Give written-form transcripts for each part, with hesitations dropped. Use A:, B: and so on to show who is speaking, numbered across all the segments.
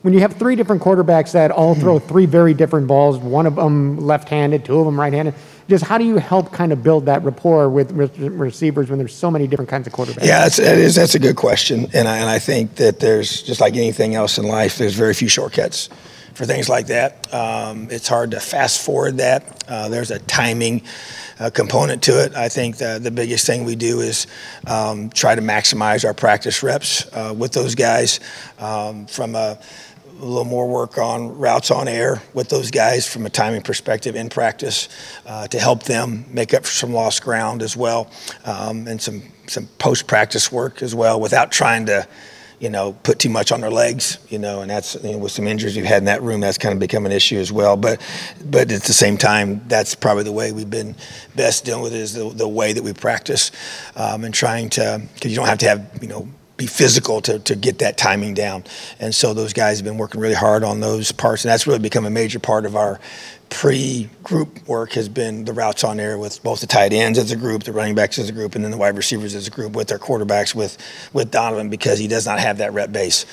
A: when you have three different quarterbacks that all throw three very different balls, one of them left-handed, two of them right-handed, just how do you help kind of build that rapport with receivers when there's so many different kinds of quarterbacks?
B: Yeah, that's a good question. And I think that there's, just like anything else in life, there's very few shortcuts for things like that. It's hard to fast forward that. There's a timing component to it. I think the biggest thing we do is try to maximize our practice reps with those guys, from a little more work on routes on air with those guys from a timing perspective in practice, to help them make up for some lost ground as well, and some post-practice work as well, without trying to put too much on their legs, and that's, with some injuries we've had in that room, that's kind of become an issue as well. But at the same time, that's probably the way we've been best dealing with it, is the way that we practice, and trying to, because you don't have to have, be physical to get that timing down. And so those guys have been working really hard on those parts, and that's really become a major part of our pre-group work, has been the routes on air with both the tight ends as a group, the running backs as a group, and then the wide receivers as a group with their quarterbacks, with Donovan, because he does not have that rep base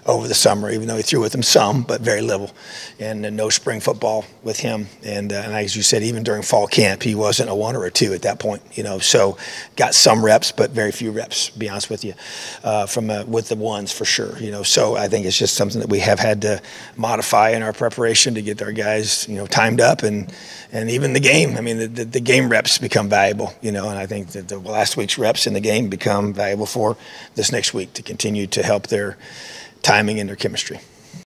B: over the summer, even though he threw with him some, but very little, and no spring football with him. And as you said, even during fall camp, he wasn't a one or a two at that point, so got some reps, but very few reps, to be honest with you, with the ones for sure, so I think it's just something that we have had to modify in our preparation to get our guys, timed up, and even the game. I mean, the game reps become valuable, and I think that the last week's reps in the game become valuable for this next week to continue to help their timing and their chemistry.